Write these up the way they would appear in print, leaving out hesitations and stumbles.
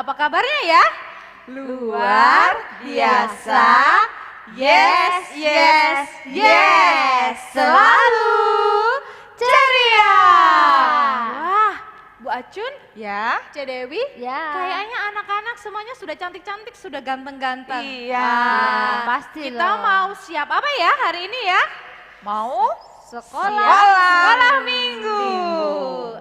Apa kabarnya ya? Luar biasa. Yes, yes, yes. Selalu ceria. Wah, Bu Acun, Ya, Cek Dewi, Ya. kayaknya anak-anak semuanya sudah cantik-cantik, sudah ganteng-ganteng. Iya. Wah, Pasti kita loh. mau siap apa ya hari ini ya? mau Sekolah minggu.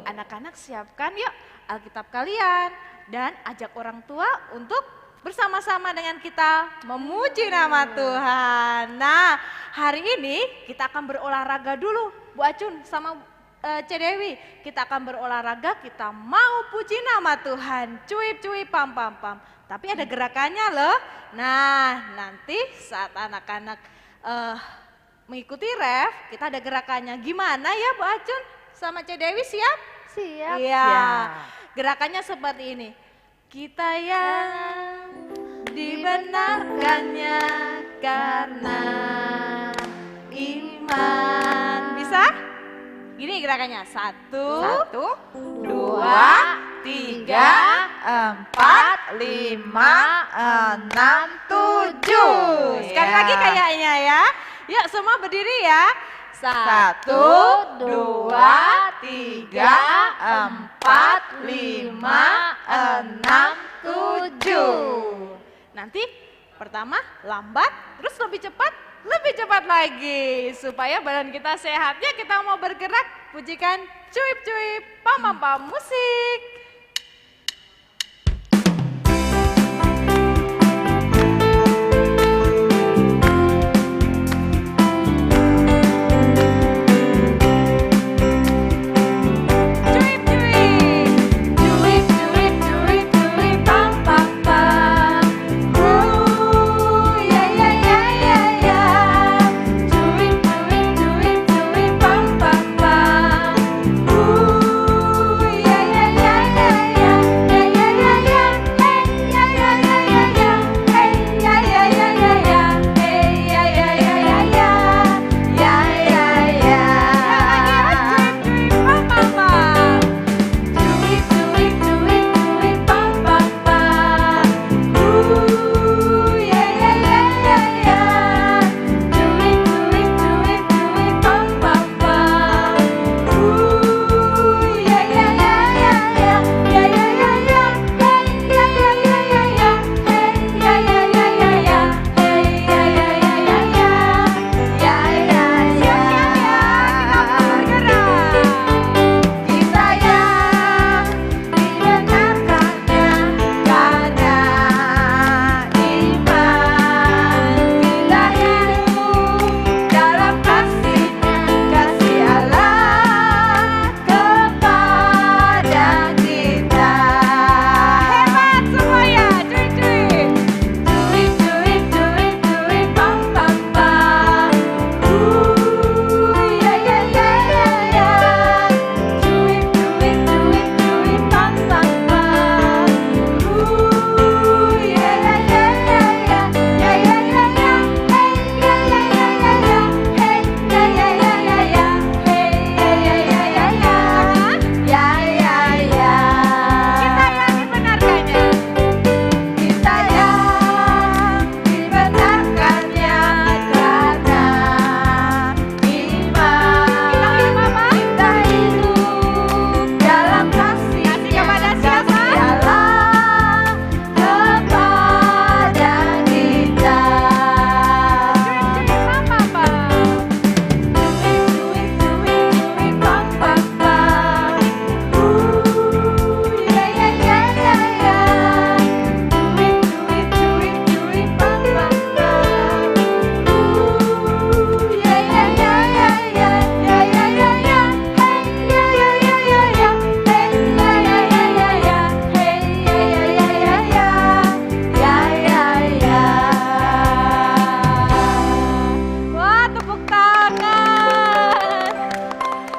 Anak-anak siapkan yuk Alkitab kalian dan ajak orang tua untuk bersama-sama dengan kita memuji nama Tuhan. Nah, hari ini kita akan berolahraga dulu, Bu Acun sama Cek Dewi. Kita akan berolahraga, kita mau puji nama Tuhan. Cuip-cuip, pam-pam-pam. Tapi ada gerakannya loh. Nah, nanti saat anak-anak mengikuti ref, kita ada gerakannya. Gimana ya Bu Acun sama Cek Dewi, siap? Siap. Iya. Siap. Gerakannya seperti ini. Kita yang dibenarkannya karena iman. Bisa? Gini gerakannya. Satu, dua, tiga, empat, lima, enam, tujuh. Sekali Ya. lagi kayaknya ya. Yuk semua berdiri ya. Satu, dua, tiga, empat, lima, enam, tujuh. Nanti pertama lambat, terus lebih cepat lagi. Supaya badan kita sehat. Ya kita mau bergerak, pujikan cuip-cuip, pam-pam musik.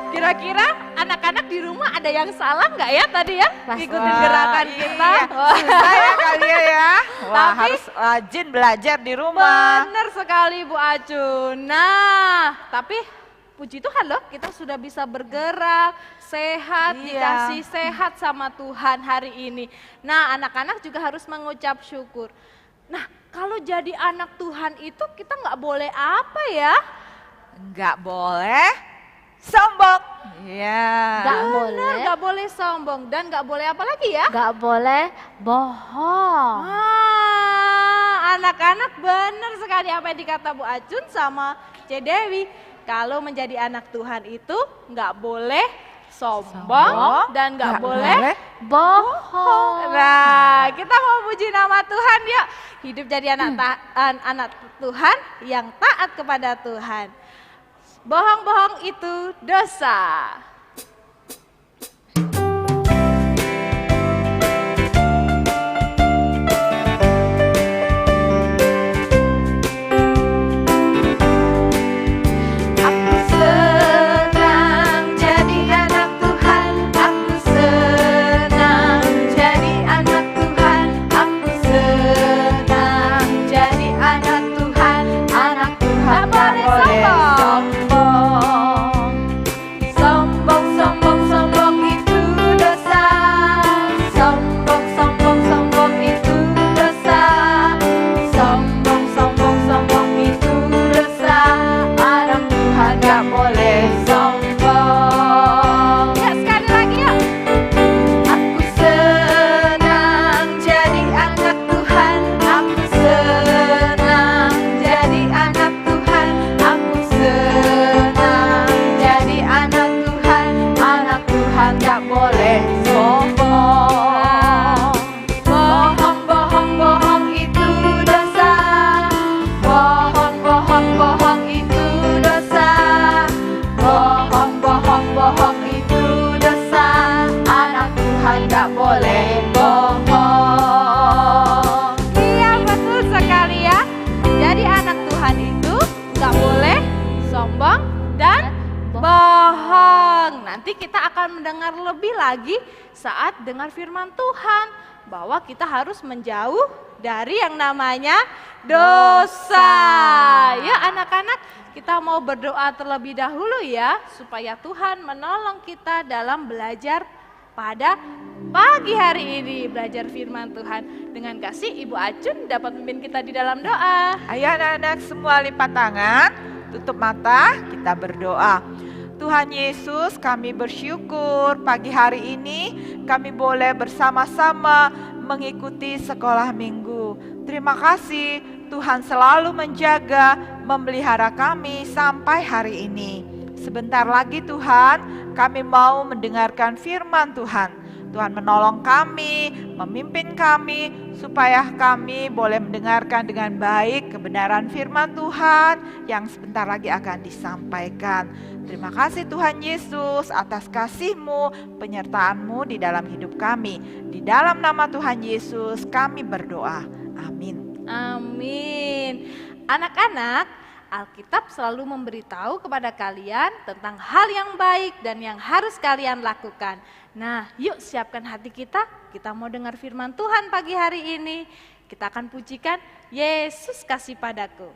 Kira-kira anak-anak di rumah ada yang salah nggak ya tadi ya? Pasti. Ikutin gerakan kita. Susah ya kalian ya. Wah, Tapi- harus rajin belajar di rumah. Bener sekali Bu Acun. Nah, tapi puji Tuhan loh, kita sudah bisa bergerak, sehat, Iya. dikasih sehat sama Tuhan hari ini. Nah, anak-anak juga harus mengucap syukur. Nah, kalau jadi anak Tuhan itu kita nggak boleh apa ya? Nggak boleh sombong. Ya. Nggak Benar, boleh. nggak boleh sombong dan nggak boleh apa lagi ya? Nggak boleh bohong. Anak-anak benar sekali apa yang dikata Bu Acun sama C. Dewi. Kalau menjadi anak Tuhan itu nggak boleh sombong dan nggak boleh Bohong. Nah, kita mau puji nama Tuhan yuk. Hidup jadi anak Tuhan yang taat kepada Tuhan. Bohong-bohong itu dosa. Aku senang jadi anak Tuhan, aku senang jadi anak Tuhan, aku senang jadi anak Tuhan, anak Tuhan tak boleh sombong. Sombong, sombong, sombong itu dosa. Sombong, sombong, sombong itu dosa. Sombong, sombong, sombong itu dosa. Anak Tuhan gak boleh sombong. Ya sekali lagi yuk. Aku senang jadi anak Tuhan. Aku senang jadi anak Tuhan. Aku senang jadi anak Tuhan. Anak Tuhan gak boleh sombong. Bohong, bohong, bohong itu dosa. Bohong, bohong, bohong itu dosa. Bohong, bohong, bohong itu dosa. Anak Tuhan gak boleh bohong. Iya betul sekali ya. Jadi anak Tuhan itu gak boleh sombong dan bohong. Nanti kita akan mendengar lebih lagi saat dengar firman Tuhan bahwa kita harus menjauh dari yang namanya dosa. Ya anak-anak, kita mau berdoa terlebih dahulu ya supaya Tuhan menolong kita dalam belajar pada pagi hari ini, belajar firman Tuhan. Dengan kasih Ibu Acun dapat memimpin kita di dalam doa. Ayo anak-anak semua lipat tangan, tutup mata, kita berdoa. Tuhan Yesus, kami bersyukur pagi hari ini kami boleh bersama-sama mengikuti sekolah minggu. Terima kasih Tuhan selalu menjaga, memelihara kami sampai hari ini. Sebentar lagi Tuhan, kami mau mendengarkan firman Tuhan. Tuhan menolong kami, memimpin kami, supaya kami boleh mendengarkan dengan baik kebenaran firman Tuhan yang sebentar lagi akan disampaikan. Terima kasih Tuhan Yesus atas kasih-Mu, penyertaan-Mu di dalam hidup kami. Di dalam nama Tuhan Yesus kami berdoa. Amin. Amin. Anak-anak, Alkitab selalu memberitahu kepada kalian tentang hal yang baik dan yang harus kalian lakukan. Nah, yuk siapkan hati kita mau dengar firman Tuhan pagi hari ini. Kita akan pujikan Yesus kasih padaku.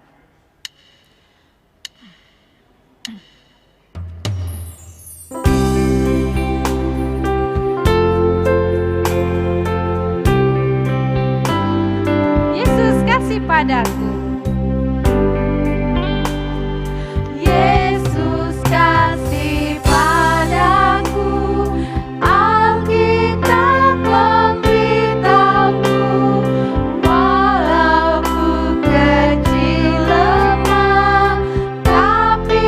Yesus kasih padaku. Yesus kasih padaku, Alkitab memberitahu, walau ku kecil lemah, tapi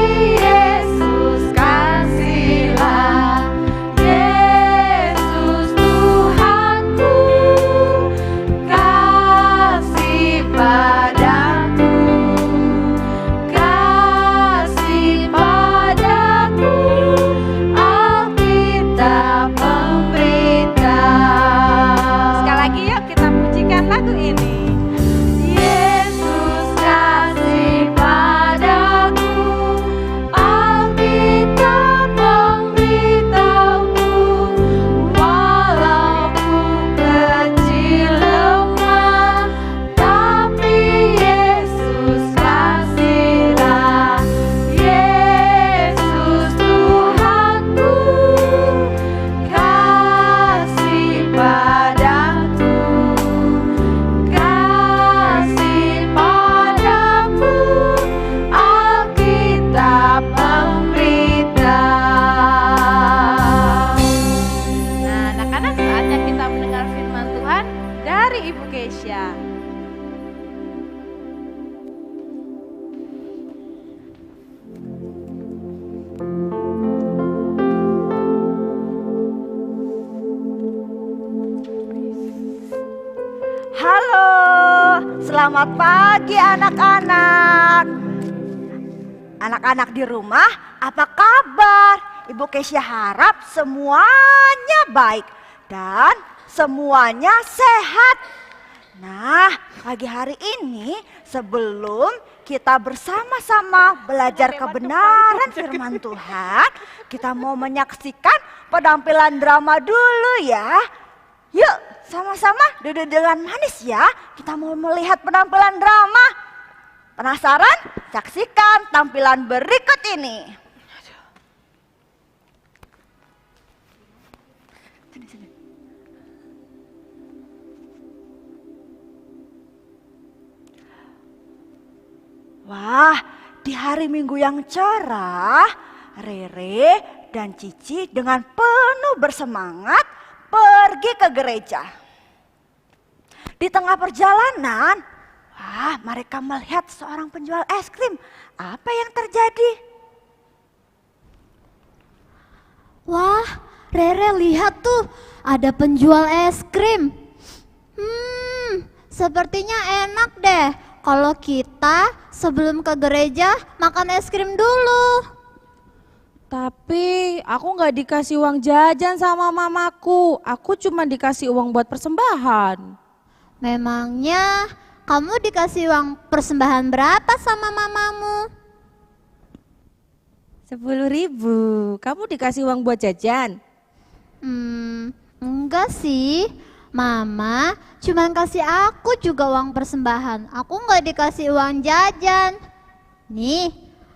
Selamat pagi anak-anak. Anak-anak di rumah, apa kabar? Ibu Kesia harap semuanya baik dan semuanya sehat. Nah, pagi hari ini sebelum kita bersama-sama belajar kebenaran firman Tuhan, kita mau menyaksikan penampilan drama dulu ya. Yuk, sama-sama duduk dengan manis ya. Kita mau melihat penampilan drama. Penasaran? Saksikan tampilan berikut ini. Wah, di hari Minggu yang cerah, Rere dan Cici dengan penuh bersemangat pergi ke gereja. Di tengah perjalanan, mereka melihat seorang penjual es krim. Apa yang terjadi? Wah, Rere lihat tuh, ada penjual es krim. Sepertinya enak deh kalau kita sebelum ke gereja makan es krim dulu. Tapi aku nggak dikasih uang jajan sama mamaku. Aku cuma dikasih uang buat persembahan. Memangnya kamu dikasih uang persembahan berapa sama mamamu? 10.000. Kamu dikasih uang buat jajan? Enggak sih. Mama cuma kasih aku juga uang persembahan. Aku nggak dikasih uang jajan. Nih,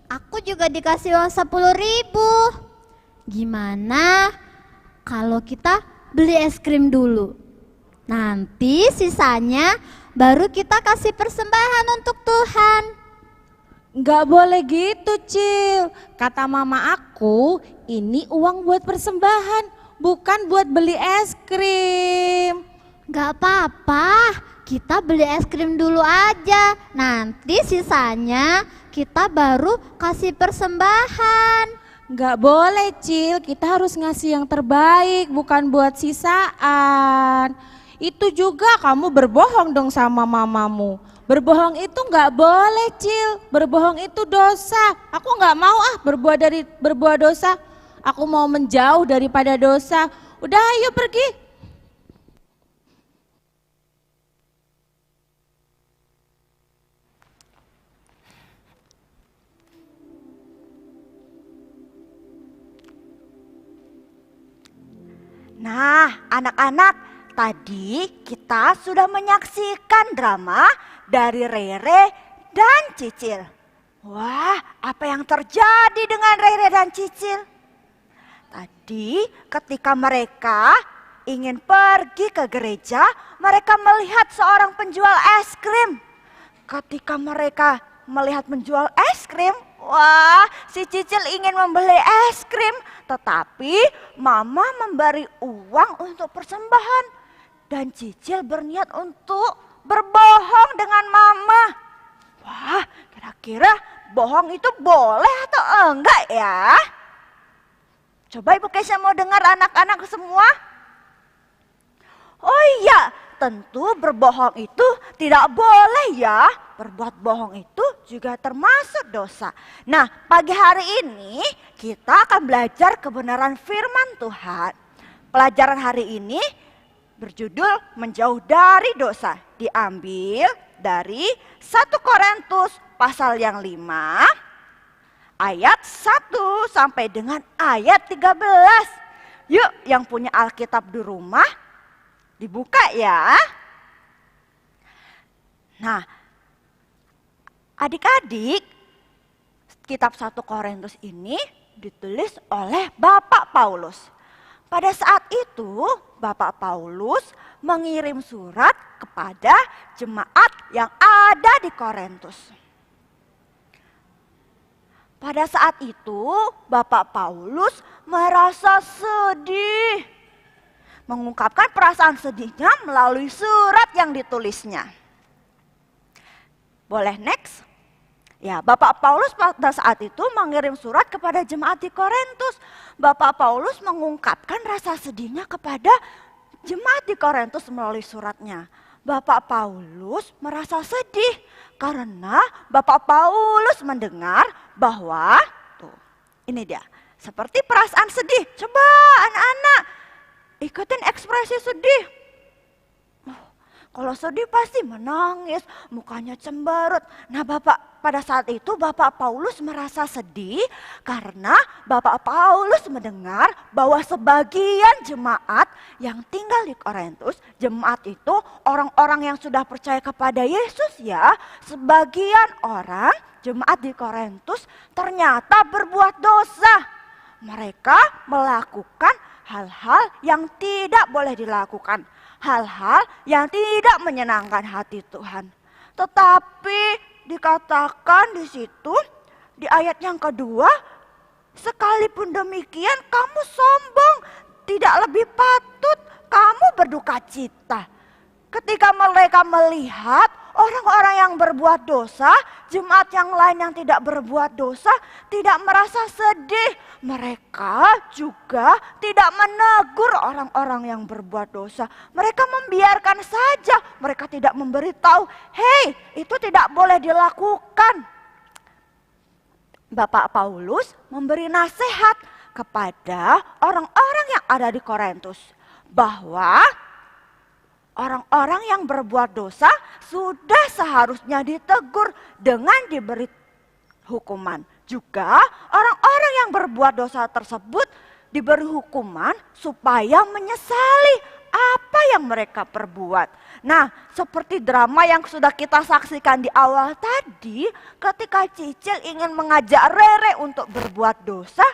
aku juga dikasih uang 10.000. Gimana kalau kita beli es krim dulu? Nanti sisanya baru kita kasih persembahan untuk Tuhan. Nggak boleh gitu, Cil. Kata mama aku, ini uang buat persembahan, bukan buat beli es krim. Gak apa-apa, kita beli es krim dulu aja. Nanti sisanya kita baru kasih persembahan. Nggak boleh, Cil. Kita harus ngasih yang terbaik, bukan buat sisaan. Itu juga kamu berbohong dong sama mamamu. Berbohong itu nggak boleh, Cil. Berbohong itu dosa. Aku nggak mau berbuat dosa. Aku mau menjauh daripada dosa. Udah, ayo pergi. Nah, anak-anak, tadi kita sudah menyaksikan drama dari Rere dan Cicil. Wah, apa yang terjadi dengan Rere dan Cicil? Tadi ketika mereka ingin pergi ke gereja, mereka melihat seorang penjual es krim. Ketika mereka melihat menjual es krim, wah, si Cicil ingin membeli es krim, tetapi mama memberi uang untuk persembahan. Dan Cicil berniat untuk berbohong dengan mama. Wah, kira-kira bohong itu boleh atau enggak ya? Coba Ibu Kesia mau dengar anak-anak semua. Oh iya, tentu berbohong itu tidak boleh ya. Berbuat bohong itu juga termasuk dosa. Nah, pagi hari ini kita akan belajar kebenaran firman Tuhan. Pelajaran hari ini berjudul Menjauh dari Dosa. Diambil dari 1 Korintus pasal yang 5 ayat 1 sampai dengan ayat 13. Yuk, yang punya Alkitab di rumah dibuka ya. Nah, adik-adik, kitab 1 Korintus ini ditulis oleh Bapak Paulus. Pada saat itu, Bapak Paulus mengirim surat kepada jemaat yang ada di Korintus. Pada saat itu, Bapak Paulus merasa sedih. Mengungkapkan perasaan sedihnya melalui surat yang ditulisnya. Boleh next? Ya, Bapak Paulus pada saat itu mengirim surat kepada jemaat di Korintus. Bapak Paulus mengungkapkan rasa sedihnya kepada jemaat di Korintus melalui suratnya. Bapak Paulus merasa sedih karena Bapak Paulus mendengar bahwa, tuh, ini dia, seperti perasaan sedih. Coba anak-anak ikutin ekspresi sedih. Kalau sedih pasti menangis, mukanya cemberut. Nah, pada saat itu Bapak Paulus merasa sedih karena Bapak Paulus mendengar bahwa sebagian jemaat yang tinggal di Korintus, jemaat itu orang-orang yang sudah percaya kepada Yesus ya, sebagian orang jemaat di Korintus ternyata berbuat dosa. Mereka melakukan hal-hal yang tidak boleh dilakukan. Hal-hal yang tidak menyenangkan hati Tuhan. Tetapi dikatakan di situ, di ayat yang kedua, sekalipun demikian kamu sombong, tidak lebih patut kamu berduka cita. Ketika mereka melihat orang-orang yang berbuat dosa, jemaat yang lain yang tidak berbuat dosa, tidak merasa sedih. Mereka juga tidak menegur orang-orang yang berbuat dosa. Mereka membiarkan saja, mereka tidak memberitahu, hei, itu tidak boleh dilakukan. Bapak Paulus memberi nasihat kepada orang-orang yang ada di Korintus bahwa orang-orang yang berbuat dosa sudah seharusnya ditegur dengan diberi hukuman. Juga orang-orang yang berbuat dosa tersebut diberi hukuman supaya menyesali apa yang mereka perbuat. Nah, seperti drama yang sudah kita saksikan di awal tadi, ketika Cicil ingin mengajak Rere untuk berbuat dosa,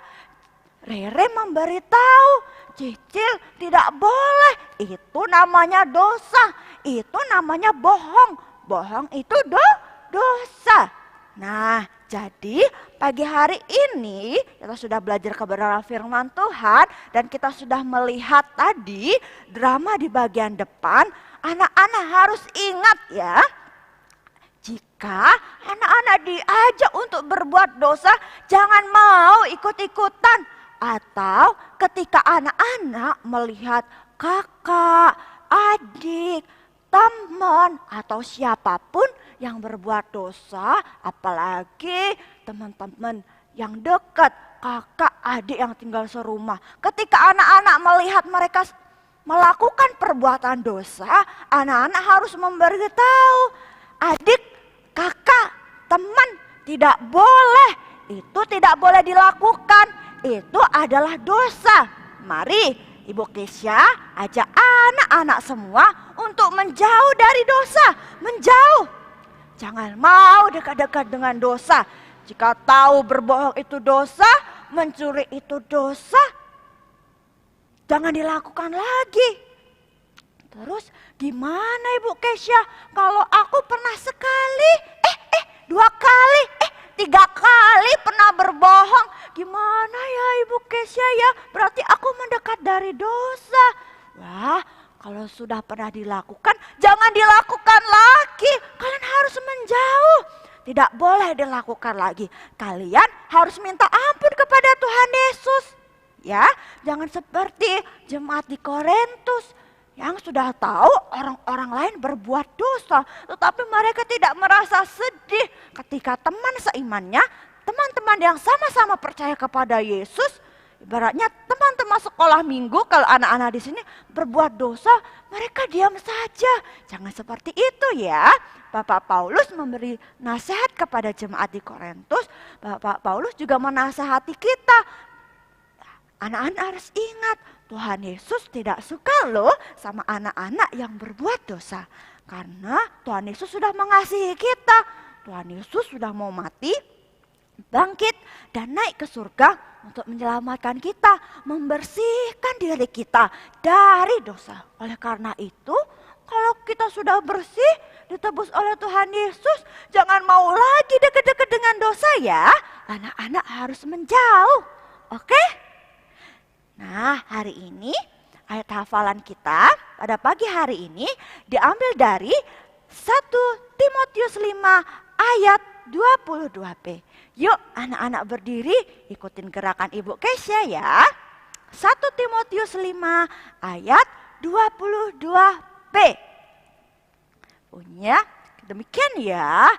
Rere memberitahu, Cicil tidak boleh, itu namanya dosa, itu namanya bohong, bohong itu dosa. Nah, jadi pagi hari ini kita sudah belajar kebenaran firman Tuhan dan kita sudah melihat tadi drama di bagian depan. Anak-anak harus ingat ya, jika anak-anak diajak untuk berbuat dosa, jangan mau ikut-ikutan. Atau ketika anak-anak melihat kakak, adik, teman, atau siapapun yang berbuat dosa, apalagi teman-teman yang dekat, kakak, adik yang tinggal serumah. Ketika anak-anak melihat mereka melakukan perbuatan dosa, anak-anak harus memberitahu, adik, kakak, teman, tidak boleh, itu tidak boleh dilakukan, itu adalah dosa. Mari Ibu Kesha ajak anak-anak semua untuk menjauh dari dosa, menjauh. Jangan mau dekat-dekat dengan dosa. Jika tahu berbohong itu dosa, mencuri itu dosa, jangan dilakukan lagi. Terus gimana Ibu Kesha kalau aku pernah sekali, 2 kali, 3 kali pernah berbohong? Gimana ya Ibu Kesha ya? Berarti aku mendekat dari dosa. Wah, kalau sudah pernah dilakukan, jangan dilakukan lagi. Kalian harus menjauh. Tidak boleh dilakukan lagi. Kalian harus minta ampun kepada Tuhan Yesus. Ya, jangan seperti jemaat di Korintus yang sudah tahu orang-orang lain berbuat dosa, tetapi mereka tidak merasa sedih ketika teman seimannya, teman-teman yang sama-sama percaya kepada Yesus, ibaratnya teman-teman sekolah minggu, kalau anak-anak di sini berbuat dosa, mereka diam saja. Jangan seperti itu ya. Bapak Paulus memberi nasihat kepada jemaat di Korintus, Bapak Paulus juga menasihati kita. Anak-anak harus ingat, Tuhan Yesus tidak suka loh sama anak-anak yang berbuat dosa. Karena Tuhan Yesus sudah mengasihi kita. Tuhan Yesus sudah mau mati, bangkit, dan naik ke surga untuk menyelamatkan kita, membersihkan diri kita dari dosa. Oleh karena itu, kalau kita sudah bersih, ditebus oleh Tuhan Yesus, jangan mau lagi dekat-dekat dengan dosa ya. Anak-anak harus menjauh, oke? Nah, hari ini ayat hafalan kita pada pagi hari ini diambil dari 1 Timotius 5 ayat 22b. Yuk anak-anak berdiri, ikutin gerakan Ibu Kesha ya. 1 Timotius 5 ayat 22b. Bunyinya demikian ya.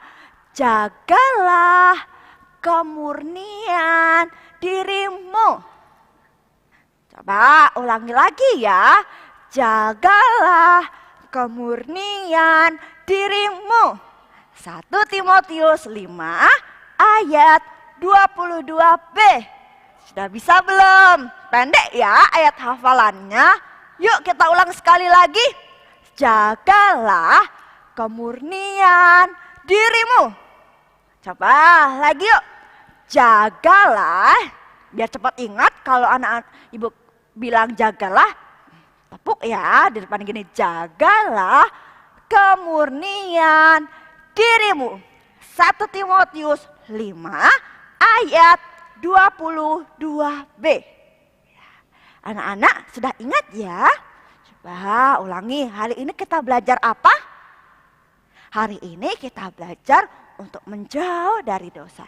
Jagalah kemurnian dirimu. Coba ulangi lagi ya. Jagalah kemurnian dirimu. 1 Timotius 5 ayat 22b. Sudah bisa belum? Pendek ya ayat hafalannya. Yuk kita ulang sekali lagi. Jagalah kemurnian dirimu. Coba lagi yuk. Jagalah. Biar cepat ingat kalau anak-anak ibu bilang jagalah. Tepuk ya di depan gini. Jagalah kemurnian dirimu. 1 Timotius 5 ayat 22b. Anak-anak sudah ingat ya? Coba ulangi, hari ini kita belajar apa? Hari ini kita belajar untuk menjauh dari dosa.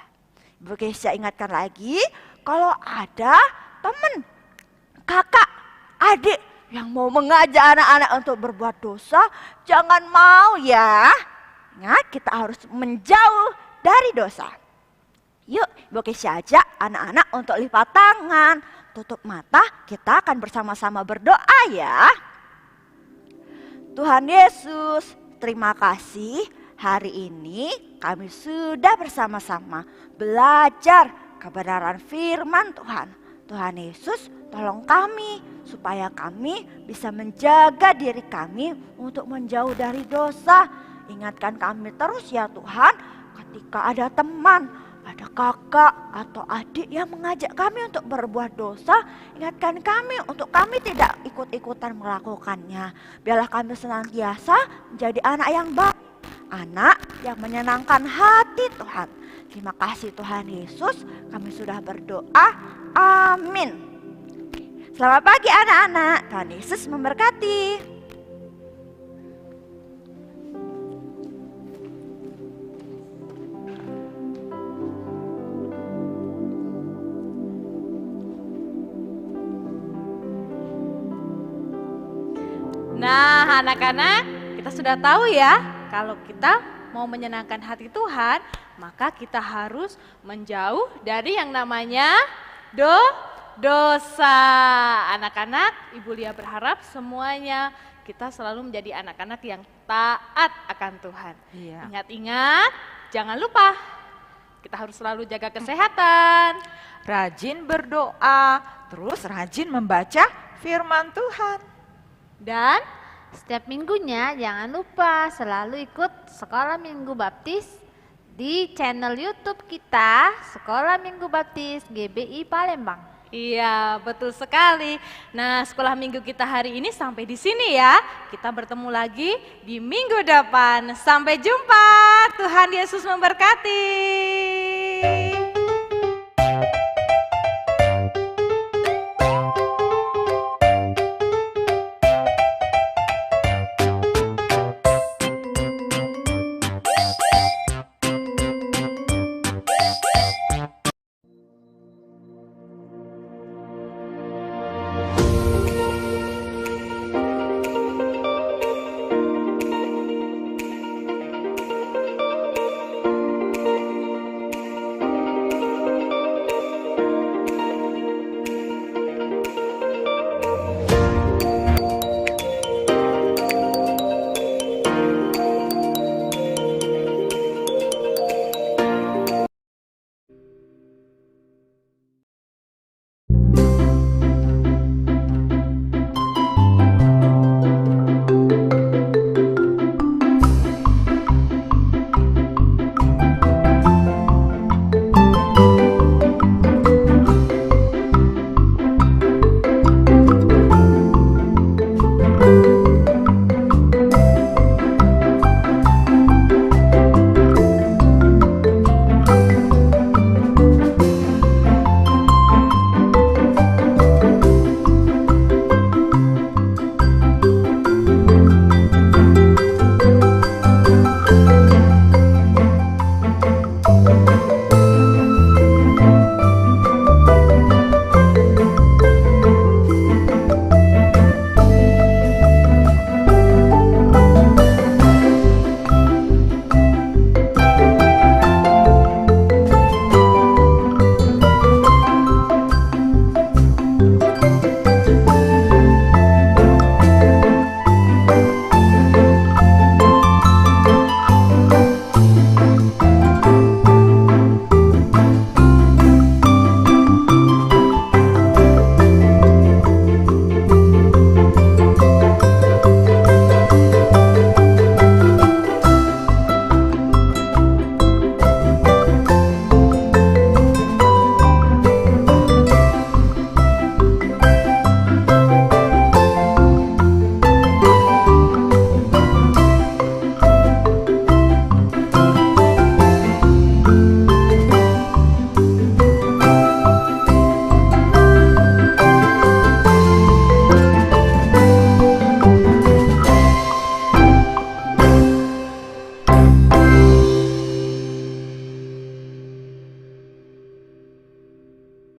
Ibu Keisha ingatkan lagi, kalau ada teman, kakak, adik yang mau mengajak anak-anak untuk berbuat dosa, jangan mau ya. Ingat, kita harus menjauh dari dosa. Yuk, Ibu Keisha ajak anak-anak untuk lipat tangan, tutup mata, kita akan bersama-sama berdoa ya. Tuhan Yesus, terima kasih hari ini kami sudah bersama-sama belajar kebenaran firman Tuhan. Tuhan Yesus, tolong kami supaya kami bisa menjaga diri kami untuk menjauh dari dosa. Ingatkan kami terus ya Tuhan, ketika ada teman, ada kakak atau adik yang mengajak kami untuk berbuat dosa, ingatkan kami untuk kami tidak ikut-ikutan melakukannya. Biarlah kami senantiasa menjadi anak yang baik, anak yang menyenangkan hati Tuhan. Terima kasih Tuhan Yesus, kami sudah berdoa. Amin. Selamat pagi anak-anak, Tuhan Yesus memberkati. Nah, anak-anak, kita sudah tahu ya, kalau kita mau menyenangkan hati Tuhan, maka kita harus menjauh dari yang namanya dosa. Anak-anak, Ibu Lia berharap semuanya kita selalu menjadi anak-anak yang taat akan Tuhan. Iya. Ingat-ingat, jangan lupa, kita harus selalu jaga kesehatan. Rajin berdoa, terus rajin membaca firman Tuhan. Dan Setiap minggunya jangan lupa selalu ikut Sekolah Minggu Baptis di channel YouTube kita, Sekolah Minggu Baptis GBI Palembang. iya, betul sekali. Nah, sekolah minggu kita hari ini sampai di sini ya. Kita bertemu lagi di minggu depan. Sampai jumpa. Tuhan Yesus memberkati.